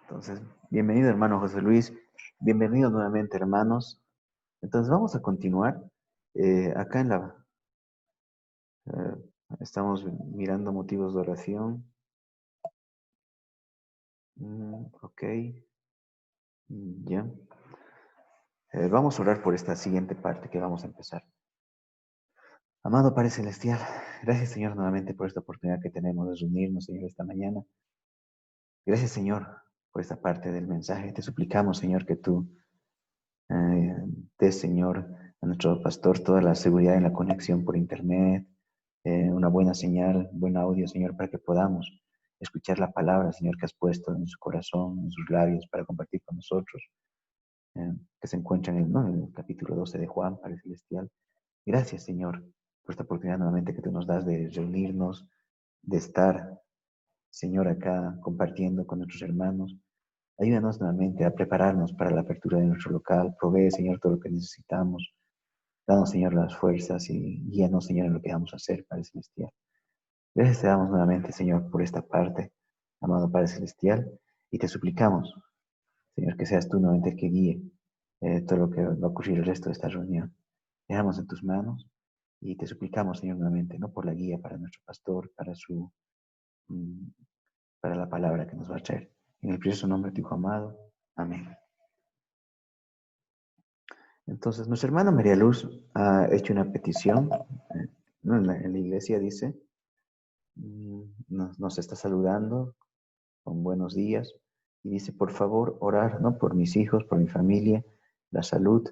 Entonces, bienvenido hermano José Luis, bienvenido nuevamente hermanos. Entonces vamos a continuar. Acá eh, estamos mirando motivos de oración. Ok, ya. Vamos a orar por esta siguiente parte que vamos a empezar. Amado Padre Celestial, gracias Señor nuevamente por esta oportunidad que tenemos de reunirnos Señor esta mañana. Gracias Señor por esta parte del mensaje. Te suplicamos Señor que tú Eh, des, Señor, a nuestro pastor toda la seguridad en la conexión por internet, una buena señal, buen audio, Señor, para que podamos escuchar la palabra, Señor, que has puesto en su corazón, en sus labios, para compartir con nosotros, que se encuentra ¿no? en el capítulo 12 de Juan, Padre Celestial. Gracias, Señor, por esta oportunidad nuevamente que tú nos das de reunirnos, de estar, Señor, acá compartiendo con nuestros hermanos. Ayúdanos nuevamente a prepararnos para la apertura de nuestro local. Provee, Señor, todo lo que necesitamos. Danos, Señor, las fuerzas y guíanos, Señor, en lo que vamos a hacer, Padre Celestial. Gracias te damos nuevamente, Señor, por esta parte, amado Padre Celestial, y te suplicamos, Señor, que seas tú nuevamente el que guíe todo lo que va a ocurrir el resto de esta reunión. Dejamos en tus manos y te suplicamos, Señor, nuevamente, no por la guía para nuestro pastor, mm, para la palabra que nos va a traer. En el precioso nombre de tu Hijo amado. Amén. Entonces, nuestra hermana María Luz ha hecho una petición, ¿no? En la iglesia dice, nos está saludando con buenos días y dice, por favor, orar, ¿no? Por mis hijos, por mi familia, la salud,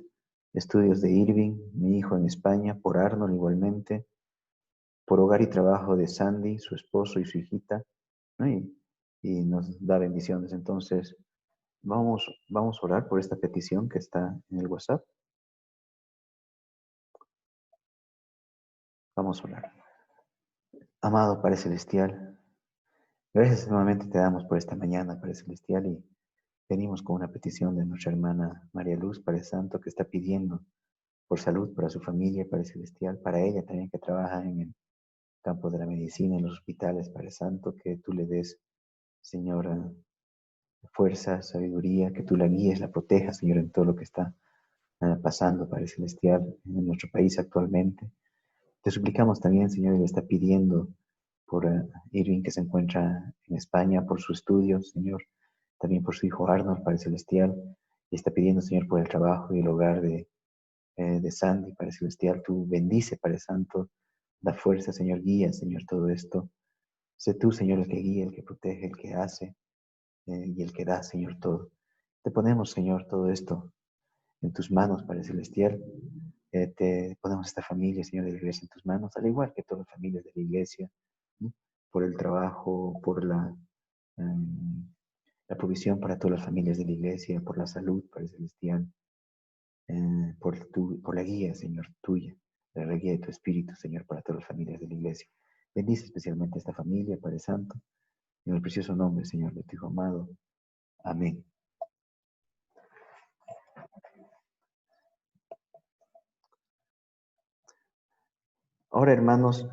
estudios de Irving, mi hijo en España, por Arnold igualmente, por hogar y trabajo de Sandy, su esposo y su hijita, ¿no? Y nos da bendiciones. Entonces, vamos a orar por esta petición que está en el WhatsApp. Vamos a orar. Amado Padre Celestial, gracias nuevamente te damos por esta mañana, Padre Celestial, y venimos con una petición de nuestra hermana María Luz, Padre Santo, que está pidiendo por salud para su familia, Padre Celestial, para ella también que trabaja en el campo de la medicina, en los hospitales, Padre Santo, que tú le des, Señora, fuerza, sabiduría, que tú la guíes, la protejas, Señor, en todo lo que está pasando, Padre Celestial, en nuestro país actualmente. Te suplicamos también, Señor, y le está pidiendo por Irving que se encuentra en España, por su estudio, Señor, también por su hijo Arnold, Padre Celestial, y está pidiendo, Señor, por el trabajo y el hogar de Sandy, Padre Celestial, tú bendice, Padre Santo, da fuerza, Señor, guía, Señor, todo esto. Sé tú, Señor, el que guía, el que protege, el que hace y el que da, Señor, todo. Te ponemos, Señor, todo esto en tus manos, Padre Celestial. Te ponemos esta familia, Señor, de la iglesia en tus manos, al igual que todas las familias de la iglesia, ¿no? Por el trabajo, por la provisión para todas las familias de la iglesia, por la salud, Padre Celestial, por la guía, Señor, tuya, la guía de tu Espíritu, Señor, para todas las familias de la iglesia. Bendice especialmente a esta familia, Padre Santo, en el precioso nombre, Señor, de tu Hijo amado. Amén. Ahora, hermanos,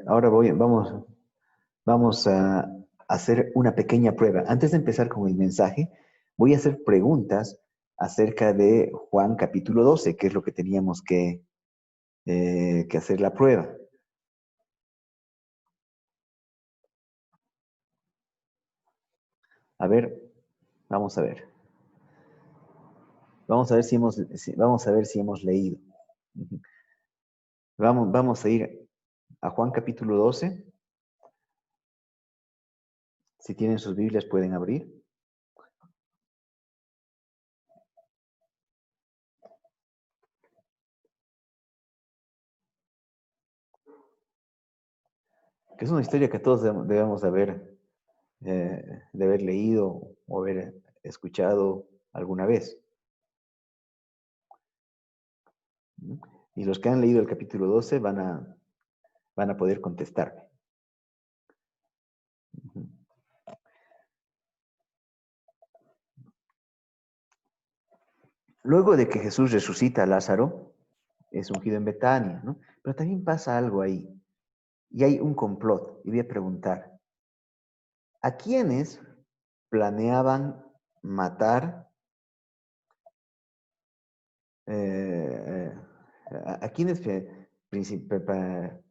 ahora vamos a hacer una pequeña prueba. Antes de empezar con el mensaje, voy a hacer preguntas acerca de Juan capítulo 12, que es lo que teníamos que hacer la prueba. A ver, vamos a ver. Vamos a ver si hemos leído. Vamos a ir a Juan capítulo 12. Si tienen sus Biblias pueden abrir. Que es una historia que todos debemos de haber leído o haber escuchado alguna vez. Y los que han leído el capítulo 12 van a poder contestarme. Luego de que Jesús resucita a Lázaro, es ungido en Betania, ¿no? Pero también pasa algo ahí. y hay un complot. Y voy a preguntar, ¿a quiénes planeaban matar? eh, ¿A quiénes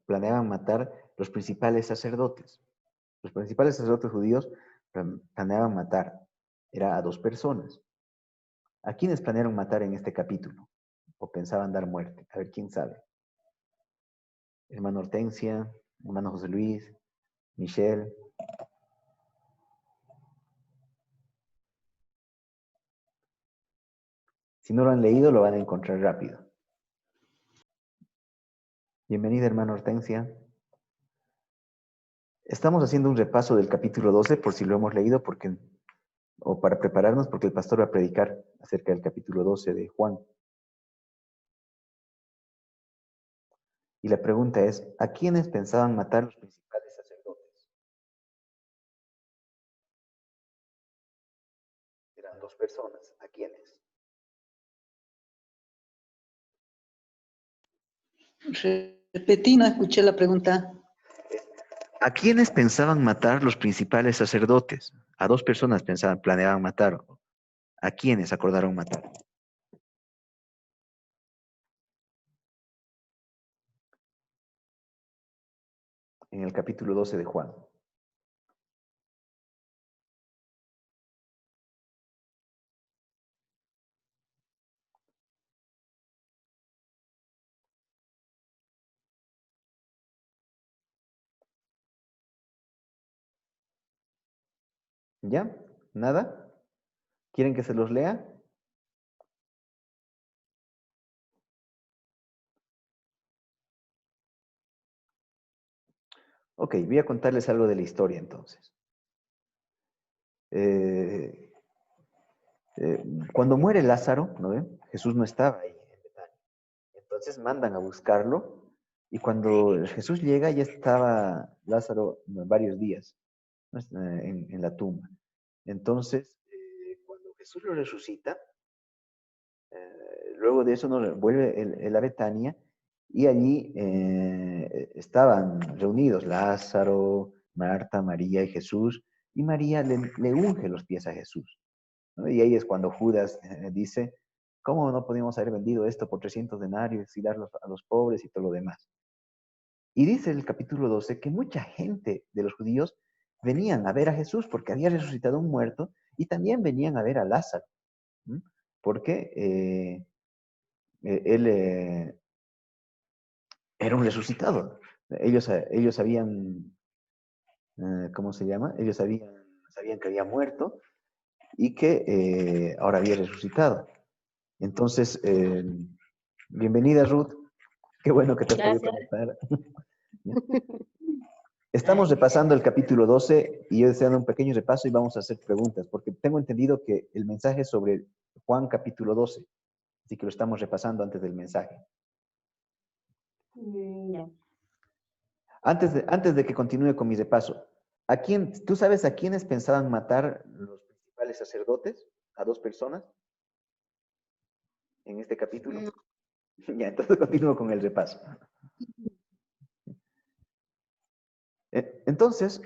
planeaban matar los principales sacerdotes? Los principales sacerdotes judíos planeaban matar. Era a dos personas. ¿A quiénes planearon matar en este capítulo? ¿O pensaban dar muerte? A ver, ¿quién sabe? Hermano Hortensia, hermano José Luis, Michelle. Si no lo han leído, lo van a encontrar rápido. Bienvenida, hermano Hortensia. Estamos haciendo un repaso del capítulo 12, por si lo hemos leído, o para prepararnos, porque el pastor va a predicar acerca del capítulo 12 de Juan. Y la pregunta es, ¿a quiénes pensaban matar los principales sacerdotes? Eran dos personas. ¿A quiénes? Repetí, no escuché la pregunta. ¿A quiénes pensaban matar los principales sacerdotes? A dos personas planeaban matar. ¿A quiénes acordaron matar? En el capítulo 12 de Juan. ¿Ya? ¿Nada? ¿Quieren que se los lea? Ok, voy a contarles algo de la historia entonces. Eh, Cuando muere Lázaro, ¿no ven? Jesús no estaba ahí en Betania. Entonces mandan a buscarlo y cuando Jesús llega ya estaba Lázaro varios días, ¿no? En la tumba. Entonces, cuando Jesús lo resucita, luego de eso nos vuelve él a Betania y allí estaban reunidos Lázaro, Marta, María y Jesús, y María le unge los pies a Jesús, ¿no? Y ahí es cuando Judas dice, ¿cómo no podíamos haber vendido esto por 300 denarios y darlos a los pobres y todo lo demás? Y dice el capítulo 12 que mucha gente de los judíos venían a ver a Jesús porque había resucitado un muerto y también venían a ver a Lázaro, ¿m? Porque él era un resucitado. Ellos habían, ¿cómo se llama? Ellos sabían que había muerto y que ahora había resucitado. Entonces, bienvenida Ruth, qué bueno que te has podido Gracias. conectar. Estamos repasando el capítulo 12 y yo estoy dando un pequeño repaso y vamos a hacer preguntas, porque tengo entendido que el mensaje es sobre Juan capítulo 12, así que lo estamos repasando antes del mensaje. Ya. Antes de que continúe con mi repaso, ¿tú sabes a quiénes pensaban matar los principales sacerdotes? ¿A dos personas en este capítulo? No. Ya, entonces continúo con el repaso. Entonces,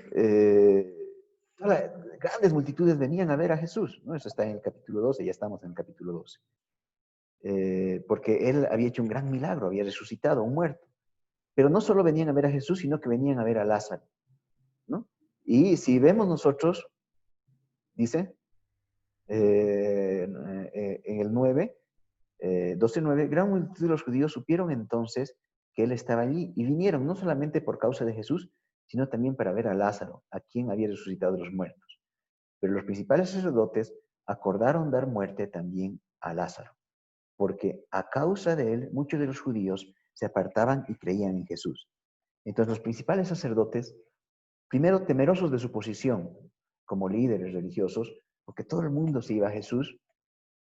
grandes multitudes venían a ver a Jesús, ¿no? Eso está en el capítulo 12, ya estamos en el capítulo 12. Porque él había hecho un gran milagro, había resucitado a un muerto. Pero no solo venían a ver a Jesús, sino que venían a ver a Lázaro, ¿no? Y si vemos nosotros, dice, en el 9, 12:9, gran multitud de los judíos supieron entonces que él estaba allí y vinieron no solamente por causa de Jesús, sino también para ver a Lázaro, a quien había resucitado de los muertos. Pero los principales sacerdotes acordaron dar muerte también a Lázaro, porque a causa de él muchos de los judíos se apartaban y creían en Jesús. Entonces los principales sacerdotes, primero temerosos de su posición como líderes religiosos, porque todo el mundo se iba a Jesús,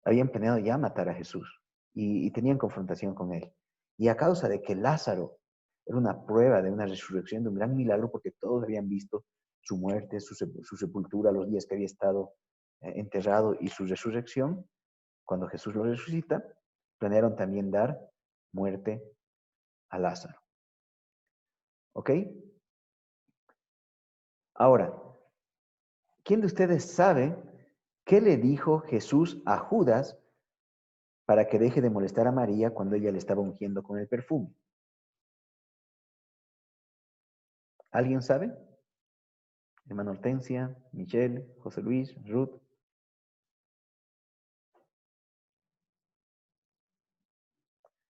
habían planeado ya matar a Jesús y tenían confrontación con él. Y a causa de que Lázaro era una prueba de una resurrección, de un gran milagro, porque todos habían visto su muerte, su sepultura, los días que había estado enterrado y su resurrección, cuando Jesús lo resucita, planearon también dar muerte a Lázaro. ¿Ok? Ahora, ¿quién de ustedes sabe qué le dijo Jesús a Judas para que deje de molestar a María cuando ella le estaba ungiendo con el perfume? ¿Alguien sabe? Hermana Hortensia, Michelle, José Luis, Ruth.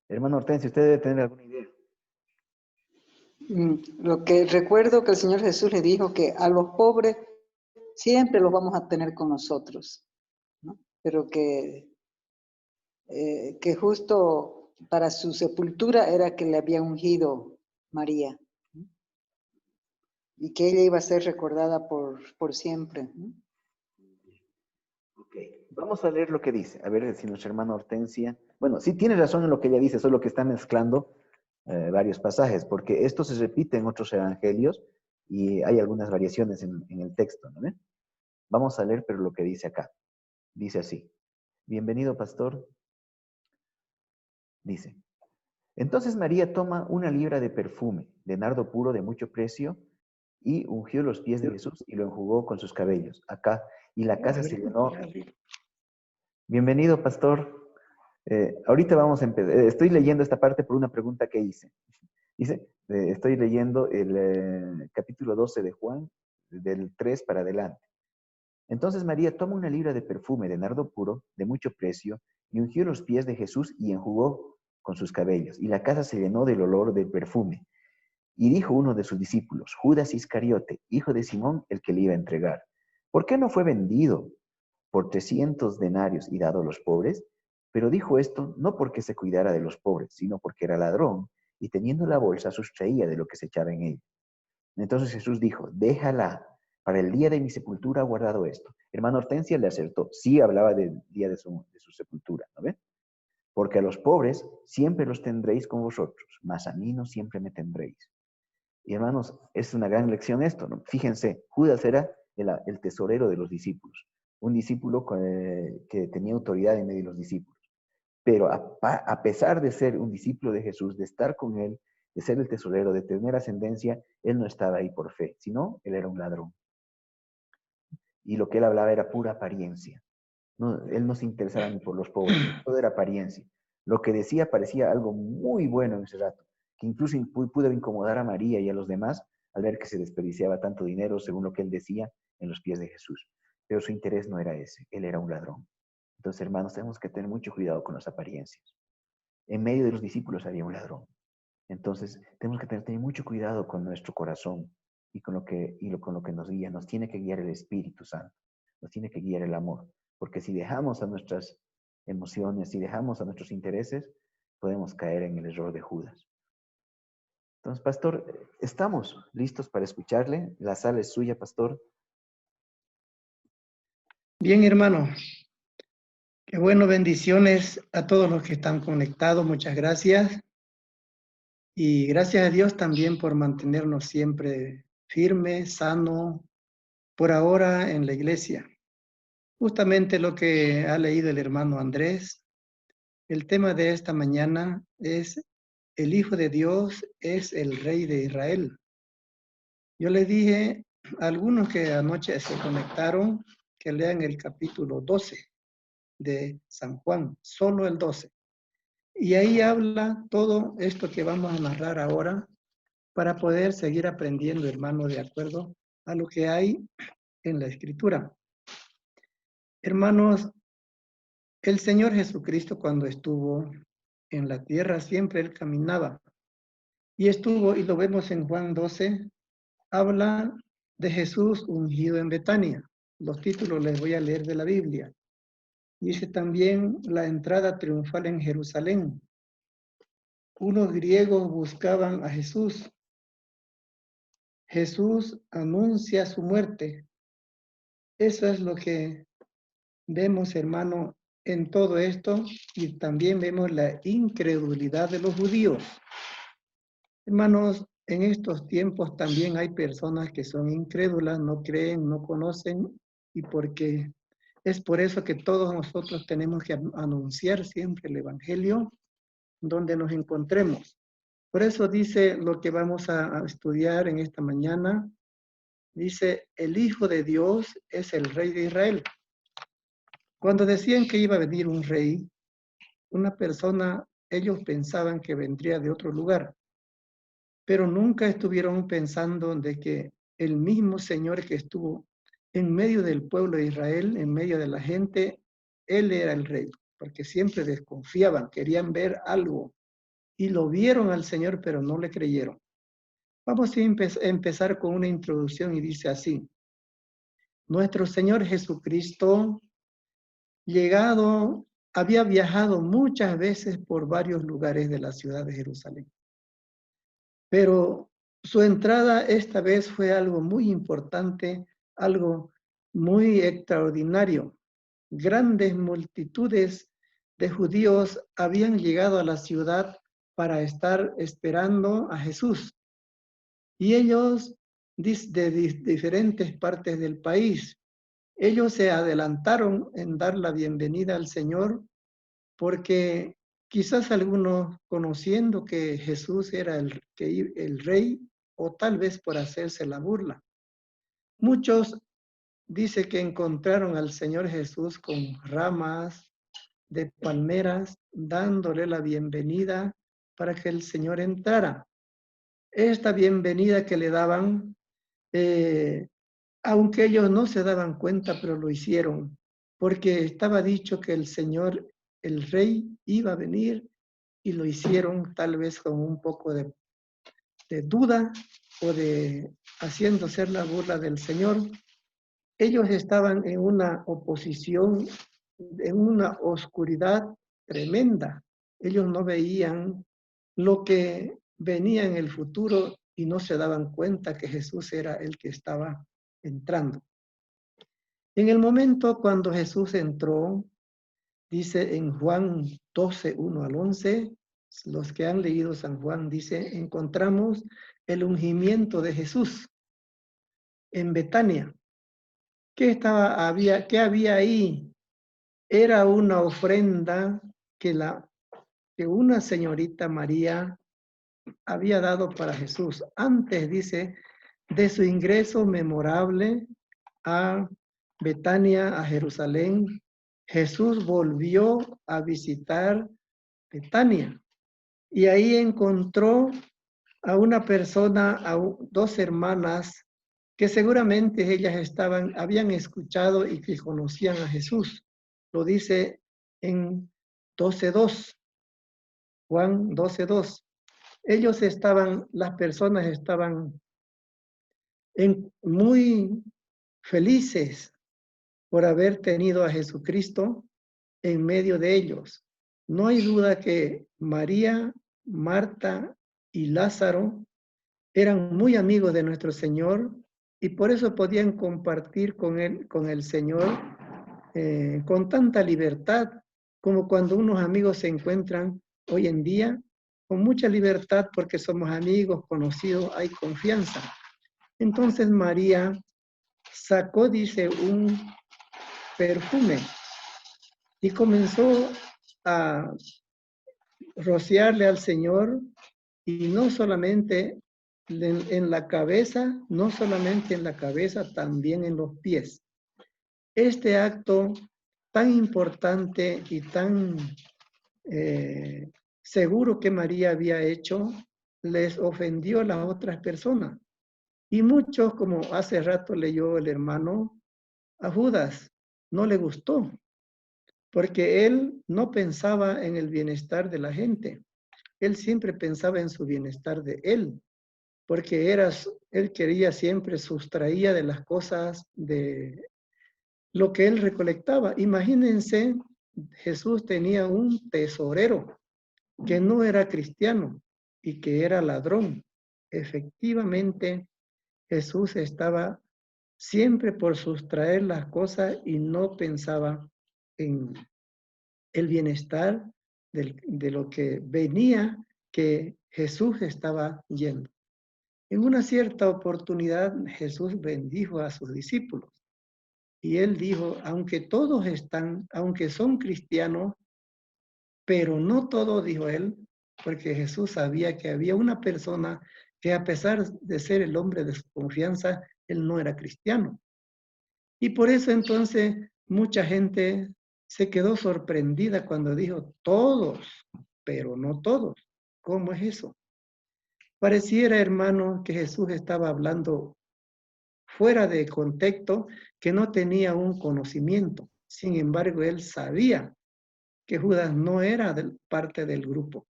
Hermana Hortensia, usted debe tener alguna idea. Lo que recuerdo que el Señor Jesús le dijo que a los pobres siempre los vamos a tener con nosotros, ¿no? Pero que justo para su sepultura era que le había ungido María, ¿no? Y que ella iba a ser recordada por siempre, ¿no? Ok, vamos a leer lo que dice. A ver si nuestra hermana Hortensia... Bueno, sí tiene razón en lo que ella dice, solo que está mezclando varios pasajes, porque esto se repite en otros evangelios y hay algunas variaciones en el texto, ¿no ve? Vamos a leer, pero lo que dice acá. Dice así. Bienvenido, pastor. Dice. Entonces María toma una libra de perfume, de nardo puro de mucho precio, y ungió los pies de Jesús y lo enjugó con sus cabellos. Acá, y la casa se llenó. Bienvenido, pastor. Ahorita vamos a empezar. Estoy leyendo esta parte por una pregunta que hice. Dice, estoy leyendo el capítulo 12 de Juan, del 3 para adelante. Entonces María toma una libra de perfume de nardo puro, de mucho precio, y ungió los pies de Jesús y enjugó con sus cabellos. Y la casa se llenó del olor del perfume. Y dijo uno de sus discípulos, Judas Iscariote, hijo de Simón, el que le iba a entregar, ¿por qué no fue vendido por 300 denarios y dado a los pobres? Pero dijo esto no porque se cuidara de los pobres, sino porque era ladrón, y teniendo la bolsa sustraía de lo que se echaba en ella. Entonces Jesús dijo, déjala, para el día de mi sepultura ha guardado esto. Hermano Hortensia le acertó, sí hablaba del día de su sepultura, ¿no ve? Porque a los pobres siempre los tendréis con vosotros, mas a mí no siempre me tendréis. Y hermanos, es una gran lección esto, ¿no? Fíjense, Judas era el tesorero de los discípulos, un discípulo que tenía autoridad en medio de los discípulos. Pero a pesar de ser un discípulo de Jesús, de estar con él, de ser el tesorero, de tener ascendencia, él no estaba ahí por fe, sino él era un ladrón. Y lo que él hablaba era pura apariencia. No, él no se interesaba ni por los pobres, todo era apariencia. Lo que decía parecía algo muy bueno en ese rato, que incluso pudo incomodar a María y a los demás al ver que se desperdiciaba tanto dinero, según lo que él decía, en los pies de Jesús. Pero su interés no era ese, él era un ladrón. Entonces, hermanos, tenemos que tener mucho cuidado con las apariencias. En medio de los discípulos había un ladrón. Entonces, tenemos que tener mucho cuidado con nuestro corazón y con con lo que nos guía. Nos tiene que guiar el Espíritu Santo, nos tiene que guiar el amor. Porque si dejamos a nuestras emociones, si dejamos a nuestros intereses, podemos caer en el error de Judas. Entonces, pastor, estamos listos para escucharle. La sala es suya, pastor. Bien, hermano. Qué bueno, bendiciones a todos los que están conectados. Muchas gracias. Y gracias a Dios también por mantenernos siempre firmes, sanos, por ahora en la iglesia. Justamente lo que ha leído el hermano Andrés, el tema de esta mañana es el Hijo de Dios es el Rey de Israel. Yo le dije a algunos que anoche se conectaron que lean el capítulo 12 de San Juan, solo el 12. Y ahí habla todo esto que vamos a narrar ahora para poder seguir aprendiendo, hermano, de acuerdo a lo que hay en la Escritura. Hermanos, el Señor Jesucristo cuando estuvo en la tierra, siempre Él caminaba. Y estuvo, y lo vemos en Juan 12, habla de Jesús ungido en Betania. Los títulos les voy a leer de la Biblia. Dice también la entrada triunfal en Jerusalén. Unos griegos buscaban a Jesús. Jesús anuncia su muerte. Eso es lo que vemos, hermano, en todo esto, y también vemos la incredulidad de los judíos. Hermanos, en estos tiempos también hay personas que son incrédulas, no creen, no conocen, y porque es por eso que todos nosotros tenemos que anunciar siempre el Evangelio donde nos encontremos. Por eso dice lo que vamos a estudiar en esta mañana, dice, el Hijo de Dios es el Rey de Israel. Cuando decían que iba a venir un rey, una persona, ellos pensaban que vendría de otro lugar, pero nunca estuvieron pensando de que el mismo Señor que estuvo en medio del pueblo de Israel, en medio de la gente, Él era el rey, porque siempre desconfiaban, querían ver algo, y lo vieron al Señor, pero no le creyeron. Vamos a empezar con una introducción y dice así: nuestro Señor Jesucristo, había viajado muchas veces por varios lugares de la ciudad de Jerusalén. Pero su entrada esta vez fue algo muy importante, algo muy extraordinario. Grandes multitudes de judíos habían llegado a la ciudad para estar esperando a Jesús. Y ellos, de diferentes partes del país, ellos se adelantaron en dar la bienvenida al Señor porque quizás algunos conociendo que Jesús era el rey, o tal vez por hacerse la burla. Muchos dice que encontraron al Señor Jesús con ramas de palmeras, dándole la bienvenida para que el Señor entrara. Esta bienvenida que le daban, aunque ellos no se daban cuenta, pero lo hicieron, porque estaba dicho que el Señor, el Rey, iba a venir, y lo hicieron tal vez con un poco de duda o de haciendo ser la burla del Señor. Ellos estaban en una oposición, en una oscuridad tremenda. Ellos no veían lo que venía en el futuro y no se daban cuenta que Jesús era el que estaba entrando. En el momento cuando Jesús entró, dice en Juan 12, 1 al 11, los que han leído San Juan, dice, encontramos el ungimiento de Jesús en Betania. ¿Qué había ahí? Era una ofrenda que una señorita María había dado para Jesús. Antes, dice, de su ingreso memorable a Betania, a Jerusalén, Jesús volvió a visitar Betania y ahí encontró a una persona, dos hermanas que seguramente ellas habían escuchado y que conocían a Jesús. Lo dice en 12:2, Juan 12:2. Las personas estaban muy felices por haber tenido a Jesucristo en medio de ellos. No hay duda que María, Marta y Lázaro eran muy amigos de nuestro Señor y por eso podían compartir con el Señor con tanta libertad como cuando unos amigos se encuentran hoy en día con mucha libertad porque somos amigos, conocidos, hay confianza. Entonces María sacó, dice, un perfume y comenzó a rociarle al Señor, y no solamente en la cabeza, también en los pies. Este acto tan importante y tan seguro que María había hecho, les ofendió a las otras personas. Y muchos, como hace rato leyó el hermano, a Judas no le gustó, porque él no pensaba en el bienestar de la gente. Él siempre pensaba en su bienestar de él, porque él quería siempre, sustraía de las cosas, de lo que él recolectaba. Imagínense, Jesús tenía un tesorero que no era cristiano y que era ladrón. Efectivamente, Jesús estaba siempre por sustraer las cosas y no pensaba en el bienestar de lo que venía, que Jesús estaba yendo. En una cierta oportunidad, Jesús bendijo a sus discípulos y él dijo, aunque son cristianos, pero no todos, dijo él, porque Jesús sabía que había una persona que a pesar de ser el hombre de su confianza, Él no era cristiano. Y por eso entonces mucha gente se quedó sorprendida cuando dijo todos, pero no todos. ¿Cómo es eso? Pareciera, hermano, que Jesús estaba hablando fuera de contexto, que no tenía un conocimiento. Sin embargo, él sabía que Judas no era parte del grupo.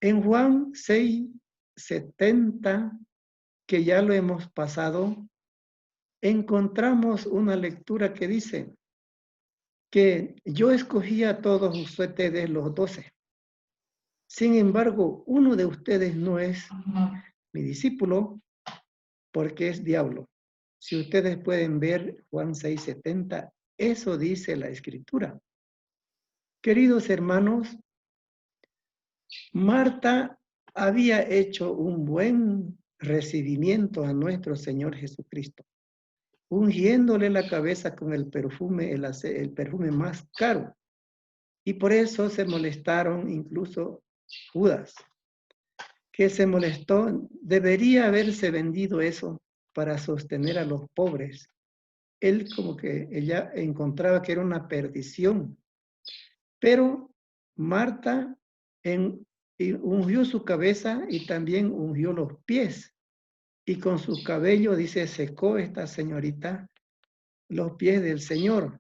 En Juan 6:70, que ya lo hemos pasado, encontramos una lectura que dice que yo escogí a todos ustedes los 12. Sin embargo, uno de ustedes no es mi discípulo porque es diablo. Si ustedes pueden ver Juan 6:70, eso dice la Escritura. Queridos hermanos, Marta había hecho un buen recibimiento a nuestro Señor Jesucristo, ungiéndole la cabeza con el perfume más caro. Y por eso se molestaron incluso Judas, que se molestó. Debería haberse vendido eso para sostener a los pobres. Él como que ella encontraba que era una perdición. Pero Marta ungió su cabeza y también ungió los pies. Y con su cabello, dice, secó esta señorita los pies del Señor.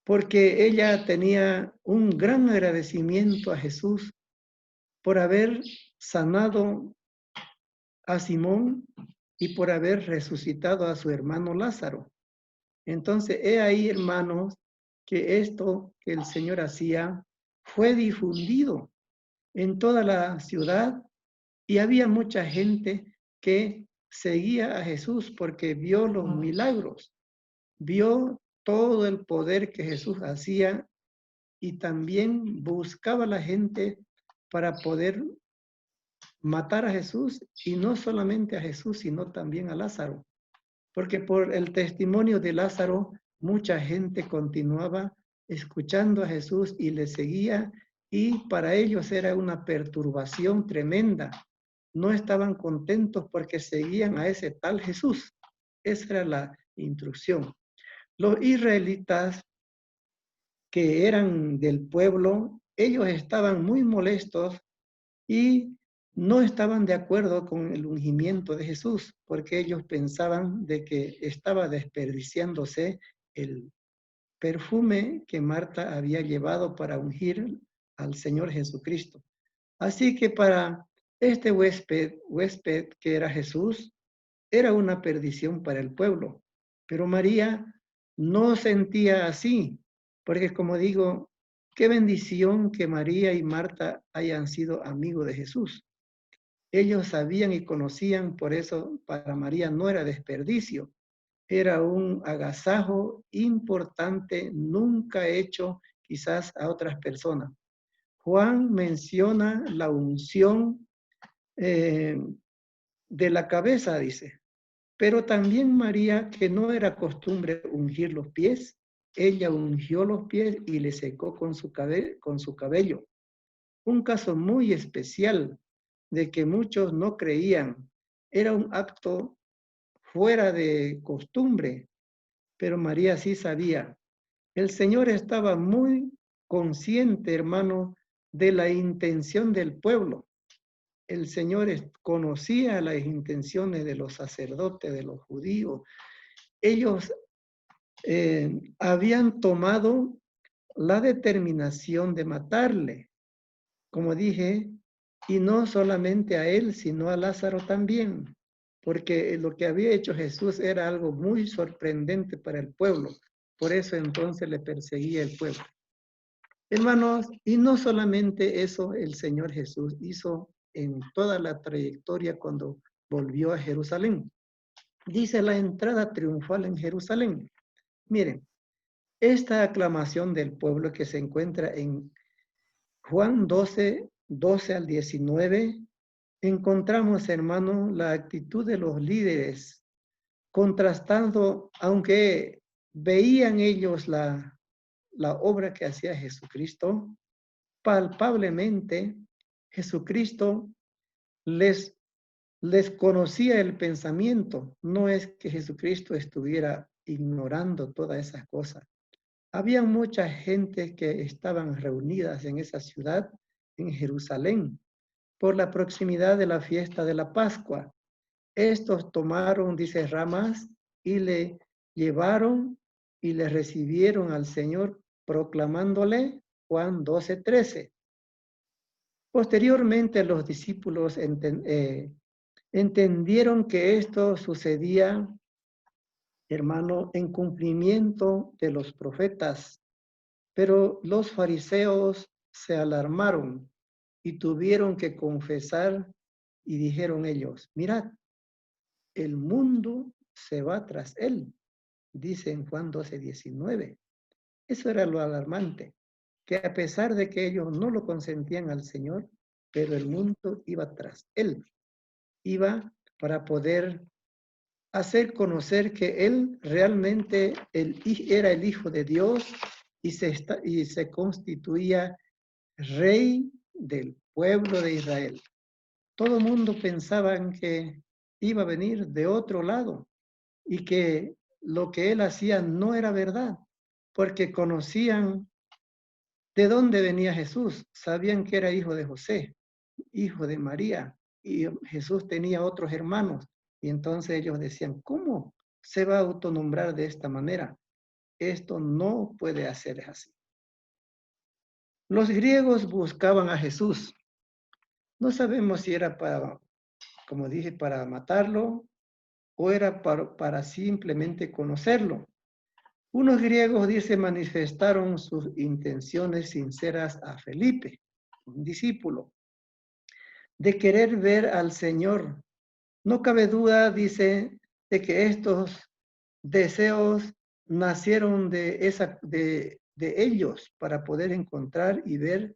Porque ella tenía un gran agradecimiento a Jesús por haber sanado a Simón y por haber resucitado a su hermano Lázaro. Entonces, he ahí, hermanos, que esto que el Señor hacía fue difundido en toda la ciudad y había mucha gente que seguía a Jesús porque vio los milagros, vio todo el poder que Jesús hacía y también buscaba a la gente para poder matar a Jesús y no solamente a Jesús, sino también a Lázaro. Porque por el testimonio de Lázaro, mucha gente continuaba escuchando a Jesús y le seguía, y para ellos era una perturbación tremenda. No estaban contentos porque seguían a ese tal Jesús. Esa era la instrucción. Los israelitas que eran del pueblo, ellos estaban muy molestos y no estaban de acuerdo con el ungimiento de Jesús, porque ellos pensaban de que estaba desperdiciándose el perfume que Marta había llevado para ungir al Señor Jesucristo. Así que para este huésped que era Jesús, era una perdición para el pueblo. Pero María no sentía así, porque como digo, qué bendición que María y Marta hayan sido amigos de Jesús. Ellos sabían y conocían, por eso para María no era desperdicio, era un agasajo importante, nunca hecho quizás a otras personas. Juan menciona la unción de la cabeza, dice, pero también María, que no era costumbre ungir los pies, ella ungió los pies y le secó con su cabello. Un caso muy especial de que muchos no creían. Era un acto fuera de costumbre, pero María sí sabía. El Señor estaba muy consciente, hermano, de la intención del pueblo. El Señor conocía las intenciones de los sacerdotes, de los judíos. Ellos habían tomado la determinación de matarle, como dije, y no solamente a él, sino a Lázaro también, porque lo que había hecho Jesús era algo muy sorprendente para el pueblo. Por eso entonces le perseguía el pueblo. Hermanos, y no solamente eso el Señor Jesús hizo en toda la trayectoria cuando volvió a Jerusalén. Dice la entrada triunfal en Jerusalén. Miren, esta aclamación del pueblo que se encuentra en Juan 12 al 19, encontramos, hermano, la actitud de los líderes, contrastando, aunque veían ellos la obra que hacía Jesucristo, palpablemente Jesucristo les les conocía el pensamiento. No es que Jesucristo estuviera ignorando todas esas cosas. Había mucha gente que estaban reunidas en esa ciudad, en Jerusalén, por la proximidad de la fiesta de la Pascua. Estos tomaron, dice, ramas y le llevaron y le recibieron al Señor proclamándole Juan 12:13. Posteriormente los discípulos entendieron que esto sucedía, hermano, en cumplimiento de los profetas, pero los fariseos se alarmaron y tuvieron que confesar y dijeron ellos, mirad, el mundo se va tras él, dice en Juan 12:19. Eso era lo alarmante, que a pesar de que ellos no lo consentían al Señor, pero el mundo iba tras él, iba para poder hacer conocer que él realmente era el Hijo de Dios y se constituía rey del pueblo de Israel. Todo el mundo pensaba que iba a venir de otro lado y que lo que él hacía no era verdad, porque conocían de dónde venía Jesús, sabían que era hijo de José, hijo de María, y Jesús tenía otros hermanos, y entonces ellos decían, ¿cómo se va a autonombrar de esta manera? Esto no puede hacer así. Los griegos buscaban a Jesús. No sabemos si era para, como dije, para matarlo o era para simplemente conocerlo. Unos griegos, dice, manifestaron sus intenciones sinceras a Felipe, un discípulo, de querer ver al Señor. No cabe duda, dice, de que estos deseos nacieron de ellos para poder encontrar y ver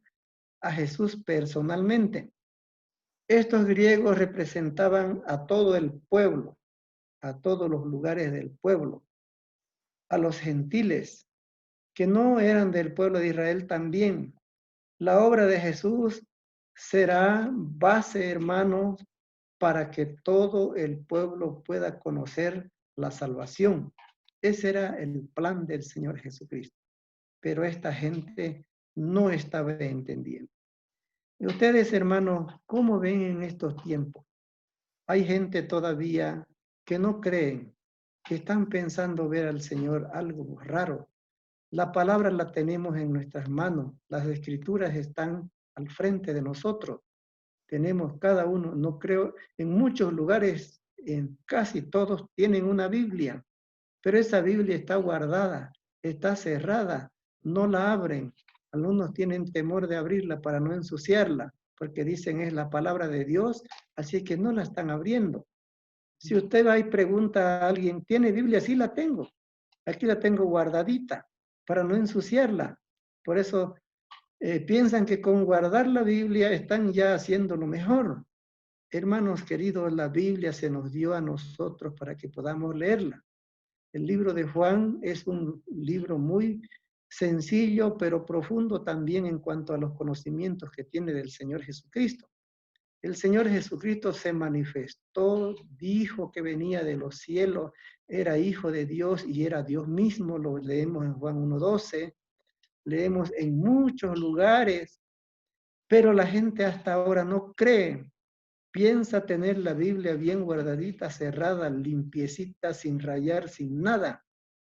a Jesús personalmente. Estos griegos representaban a todo el pueblo, a todos los lugares del pueblo, a los gentiles, que no eran del pueblo de Israel también. La obra de Jesús será base, hermanos, para que todo el pueblo pueda conocer la salvación. Ese era el plan del Señor Jesucristo. Pero esta gente no estaba entendiendo. Y ustedes, hermanos, ¿cómo ven en estos tiempos? Hay gente todavía que no creen, que están pensando ver al Señor algo raro. La palabra la tenemos en nuestras manos, las escrituras están al frente de nosotros. Tenemos cada uno, no creo, en muchos lugares, en casi todos tienen una Biblia, pero esa Biblia está guardada, está cerrada, no la abren. Algunos tienen temor de abrirla para no ensuciarla, porque dicen es la palabra de Dios, así que no la están abriendo. Si usted va y pregunta a alguien, ¿tiene Biblia? Sí la tengo. Aquí la tengo guardadita para no ensuciarla. Por eso piensan que con guardar la Biblia están ya haciendo lo mejor. Hermanos queridos, la Biblia se nos dio a nosotros para que podamos leerla. El libro de Juan es un libro muy sencillo, pero profundo también en cuanto a los conocimientos que tiene del Señor Jesucristo. El Señor Jesucristo se manifestó, dijo que venía de los cielos, era hijo de Dios y era Dios mismo, lo leemos en Juan 1:12, leemos en muchos lugares, pero la gente hasta ahora no cree. Piensa tener la Biblia bien guardadita, cerrada, limpiecita, sin rayar, sin nada.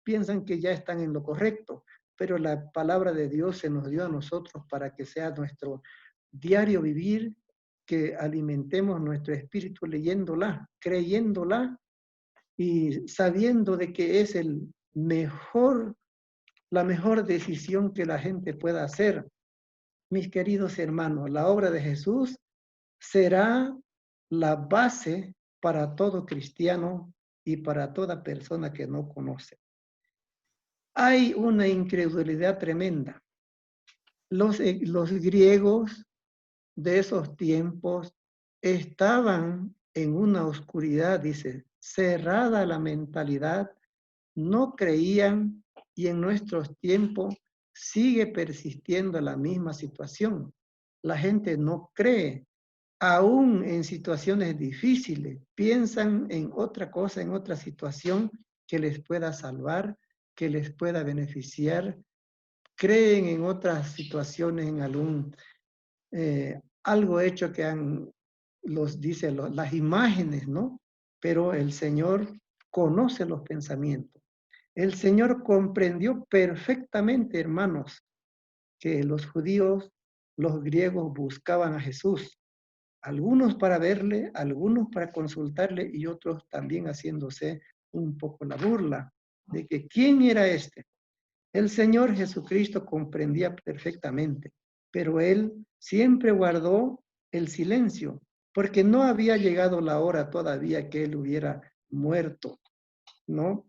Piensan que ya están en lo correcto, pero la palabra de Dios se nos dio a nosotros para que sea nuestro diario vivir, que alimentemos nuestro espíritu leyéndola, creyéndola y sabiendo de que es la mejor decisión que la gente pueda hacer. Mis queridos hermanos, la obra de Jesús será la base para todo cristiano y para toda persona que no conoce. Hay una incredulidad tremenda. Los griegos de esos tiempos estaban en una oscuridad, dice, cerrada la mentalidad, no creían y en nuestros tiempos sigue persistiendo la misma situación. La gente no cree. aún en situaciones difíciles, piensan en otra cosa, en otra situación que les pueda salvar, que les pueda beneficiar, creen en otras situaciones, en algo hecho que las imágenes, ¿no? Pero el Señor conoce los pensamientos. El Señor comprendió perfectamente, hermanos, que los judíos, los griegos buscaban a Jesús. Algunos para verle, algunos para consultarle y otros también haciéndose un poco la burla de que ¿quién era este? El Señor Jesucristo comprendía perfectamente, pero Él siempre guardó el silencio, porque no había llegado la hora todavía que Él hubiera muerto, ¿no?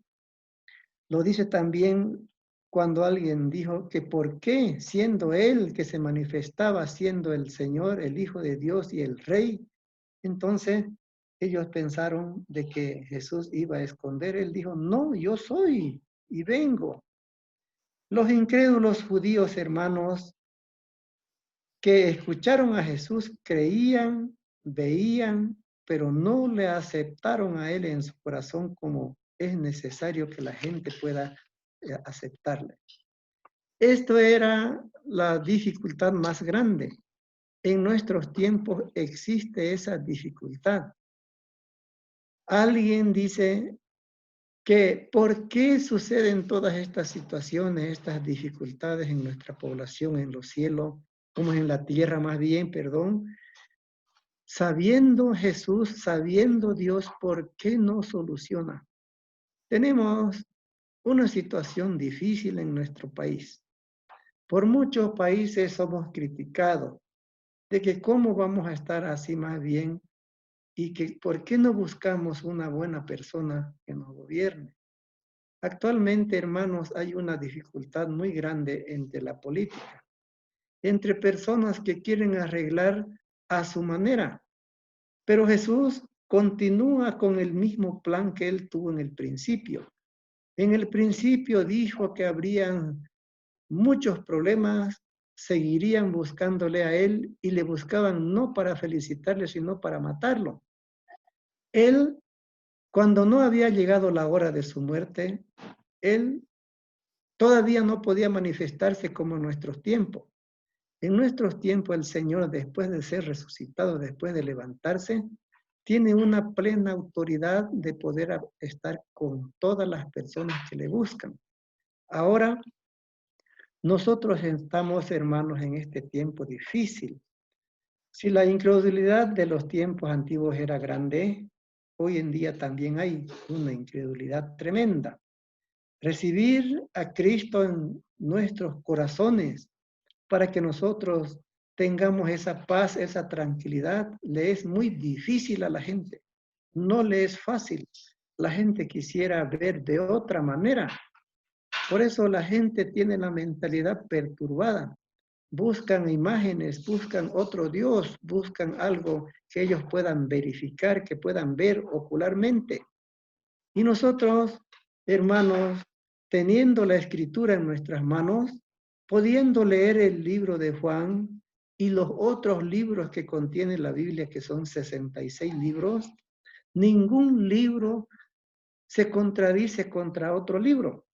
Lo dice también cuando alguien dijo que por qué, siendo Él que se manifestaba, siendo el Señor, el Hijo de Dios y el Rey, entonces ellos pensaron de que Jesús iba a esconder. Él dijo, no, yo soy y vengo. Los incrédulos judíos, hermanos, que escucharon a Jesús, creían, veían, pero no le aceptaron a Él en su corazón como es necesario que la gente pueda aceptarle. Esto era la dificultad más grande. En nuestros tiempos existe esa dificultad. Alguien dice que ¿por qué suceden todas estas situaciones, estas dificultades en nuestra población, en los cielos, como en la tierra más bien, perdón? Sabiendo Jesús, sabiendo Dios, ¿por qué no soluciona? Tenemos una situación difícil en nuestro país. Por muchos países somos criticados de que cómo vamos a estar así más bien y que por qué no buscamos una buena persona que nos gobierne. Actualmente, hermanos, hay una dificultad muy grande entre la política, entre personas que quieren arreglar a su manera. Pero Jesús continúa con el mismo plan que Él tuvo en el principio. En el principio dijo que habrían muchos problemas, seguirían buscándole a Él y le buscaban no para felicitarle, sino para matarlo. Él, cuando no había llegado la hora de su muerte, Él todavía no podía manifestarse como en nuestros tiempos. En nuestros tiempos el Señor, después de ser resucitado, después de levantarse, tiene una plena autoridad de poder estar con todas las personas que le buscan. Ahora, nosotros estamos, hermanos, en este tiempo difícil. Si la incredulidad de los tiempos antiguos era grande, hoy en día también hay una incredulidad tremenda. Recibir a Cristo en nuestros corazones para que nosotros tengamos esa paz, esa tranquilidad, le es muy difícil a la gente. No le es fácil. La gente quisiera ver de otra manera. Por eso la gente tiene la mentalidad perturbada. Buscan imágenes, buscan otro Dios, buscan algo que ellos puedan verificar, que puedan ver ocularmente. Y nosotros, hermanos, teniendo la escritura en nuestras manos, pudiendo leer el libro de Juan y los otros libros que contiene la Biblia, que son 66 libros, ningún libro se contradice contra otro libro,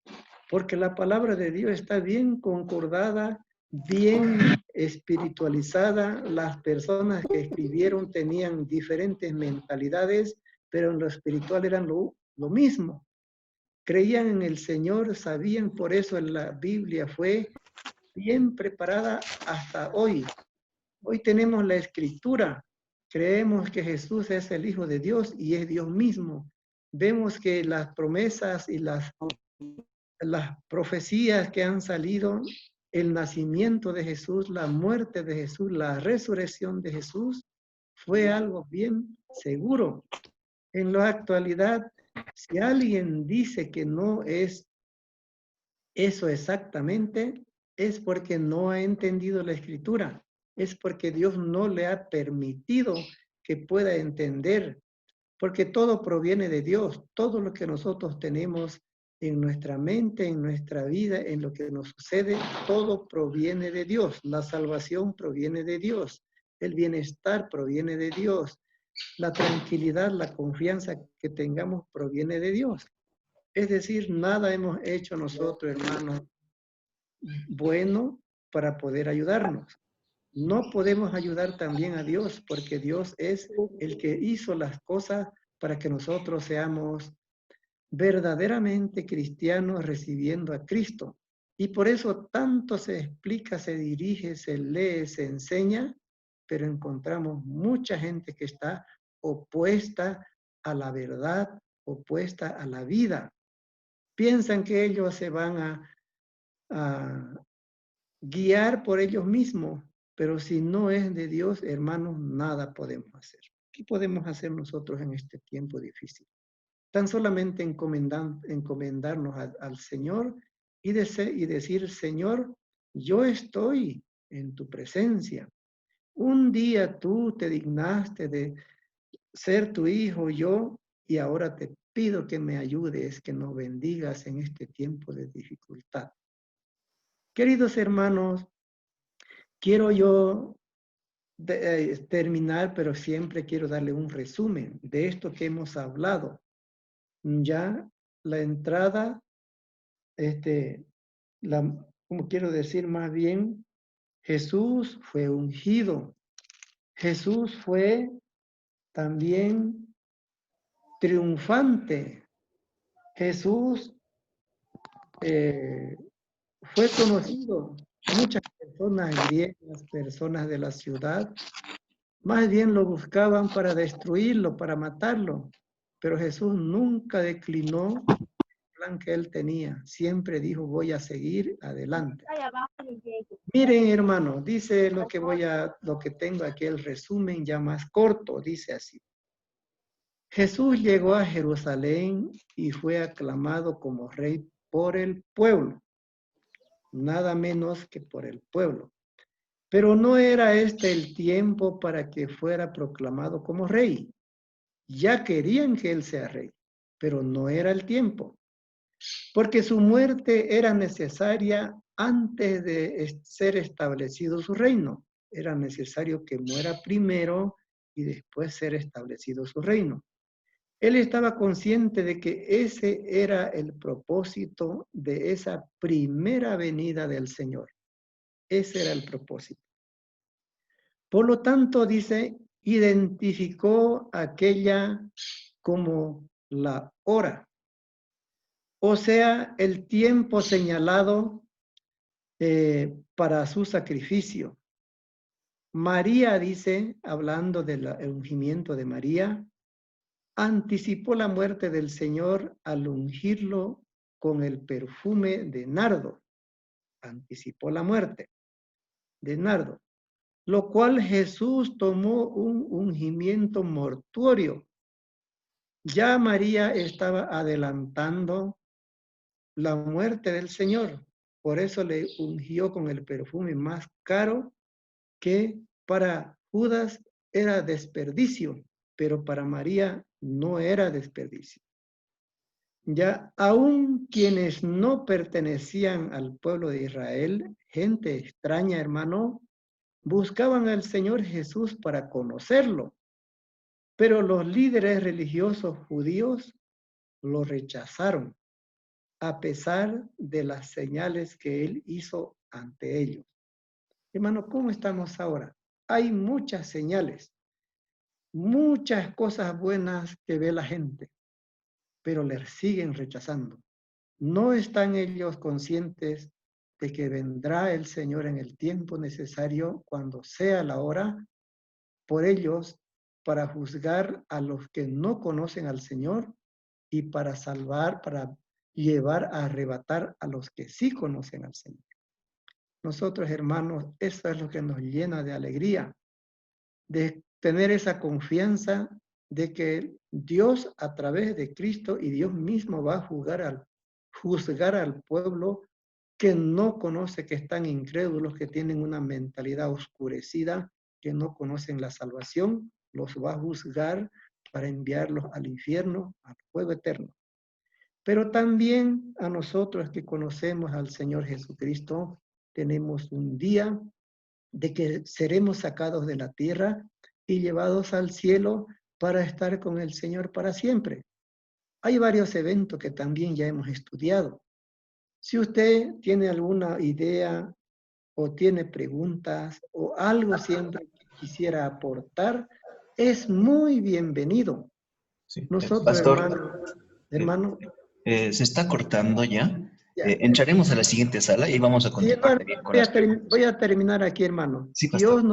porque la palabra de Dios está bien concordada, bien espiritualizada. Las personas que escribieron tenían diferentes mentalidades, pero en lo espiritual eran lo mismo. Creían en el Señor, sabían, por eso la Biblia fue bien preparada hasta hoy. Hoy tenemos la escritura, creemos que Jesús es el Hijo de Dios y es Dios mismo. Vemos que las promesas y las profecías que han salido, el nacimiento de Jesús, la muerte de Jesús, la resurrección de Jesús, fue algo bien seguro. En la actualidad, si alguien dice que no es eso exactamente, es porque no ha entendido la escritura, es porque Dios no le ha permitido que pueda entender, porque todo proviene de Dios, todo lo que nosotros tenemos en nuestra mente, en nuestra vida, en lo que nos sucede, todo proviene de Dios, la salvación proviene de Dios. El bienestar proviene de Dios. La tranquilidad, la confianza que tengamos proviene de Dios. Es decir, nada hemos hecho nosotros, hermanos, bueno para poder ayudarnos. No podemos ayudar también a Dios porque Dios es el que hizo las cosas para que nosotros seamos verdaderamente cristianos recibiendo a Cristo. Y por eso tanto se explica, se dirige, se lee, se enseña, pero encontramos mucha gente que está opuesta a la verdad, opuesta a la vida. Piensan que ellos se van a guiar por ellos mismos, pero si no es de Dios, hermanos, nada podemos hacer. ¿Qué podemos hacer nosotros en este tiempo difícil? Tan solamente encomendarnos al Señor y decir, Señor, yo estoy en tu presencia. Un día tú te dignaste de ser tu hijo yo y ahora te pido que me ayudes, que nos bendigas en este tiempo de dificultad. Queridos hermanos, quiero yo terminar, pero siempre quiero darle un resumen de esto que hemos hablado. Ya la entrada, como quiero decir más bien, Jesús fue ungido. Jesús fue también triunfante. Jesús fue conocido. Muchas personas griegas, personas de la ciudad, más bien lo buscaban para destruirlo, para matarlo. Pero Jesús nunca declinó el plan que él tenía. Siempre dijo, voy a seguir adelante. Miren, hermano, dice lo que tengo aquí, el resumen ya más corto, dice así. Jesús llegó a Jerusalén y fue aclamado como rey por el pueblo, nada menos que por el pueblo. Pero no era este el tiempo para que fuera proclamado como rey. Ya querían que él sea rey, pero no era el tiempo, porque su muerte era necesaria antes de ser establecido su reino. Era necesario que muera primero y después ser establecido su reino. Él estaba consciente de que ese era el propósito de esa primera venida del Señor. Ese era el propósito. Por lo tanto, dice, identificó aquella como la hora, o sea, el tiempo señalado para su sacrificio. María, dice, hablando del ungimiento de María, anticipó la muerte del Señor al ungirlo con el perfume de nardo. Anticipó la muerte de nardo, lo cual Jesús tomó un ungimiento mortuorio. Ya María estaba adelantando la muerte del Señor, por eso le ungió con el perfume más caro, que para Judas era desperdicio, pero para María no era desperdicio. Ya aún quienes no pertenecían al pueblo de Israel, gente extraña, hermano, buscaban al Señor Jesús para conocerlo, pero los líderes religiosos judíos lo rechazaron, a pesar de las señales que él hizo ante ellos. Hermano, ¿cómo estamos ahora? Hay muchas señales, muchas cosas buenas que ve la gente, pero les siguen rechazando. No están ellos conscientes de que vendrá el Señor en el tiempo necesario, cuando sea la hora, por ellos, para juzgar a los que no conocen al Señor y para salvar, para llevar a arrebatar a los que sí conocen al Señor. Nosotros, hermanos, eso es lo que nos llena de alegría, de tener esa confianza de que Dios a través de Cristo y Dios mismo va a juzgar al pueblo que no conoce, que están incrédulos, que tienen una mentalidad oscurecida, que no conocen la salvación, los va a juzgar para enviarlos al infierno, al fuego eterno. Pero también a nosotros que conocemos al Señor Jesucristo, tenemos un día de que seremos sacados de la tierra y llevados al cielo para estar con el Señor para siempre. Hay varios eventos que también ya hemos estudiado. Si usted tiene alguna idea o tiene preguntas o algo siempre que quisiera aportar, es muy bienvenido. Sí. Nosotros, Pastor, hermano, se está cortando ya. ya. Entraremos a la siguiente sala y vamos a Sí, continuar hermano, también con las preguntas. voy a terminar aquí, hermano. Sí, pastor.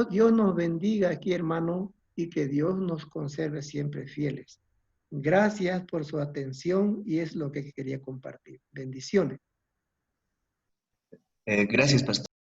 Dios nos bendiga aquí, hermano, y que Dios nos conserve siempre fieles. Gracias por su atención y es lo que quería compartir. Bendiciones. Gracias, pastor.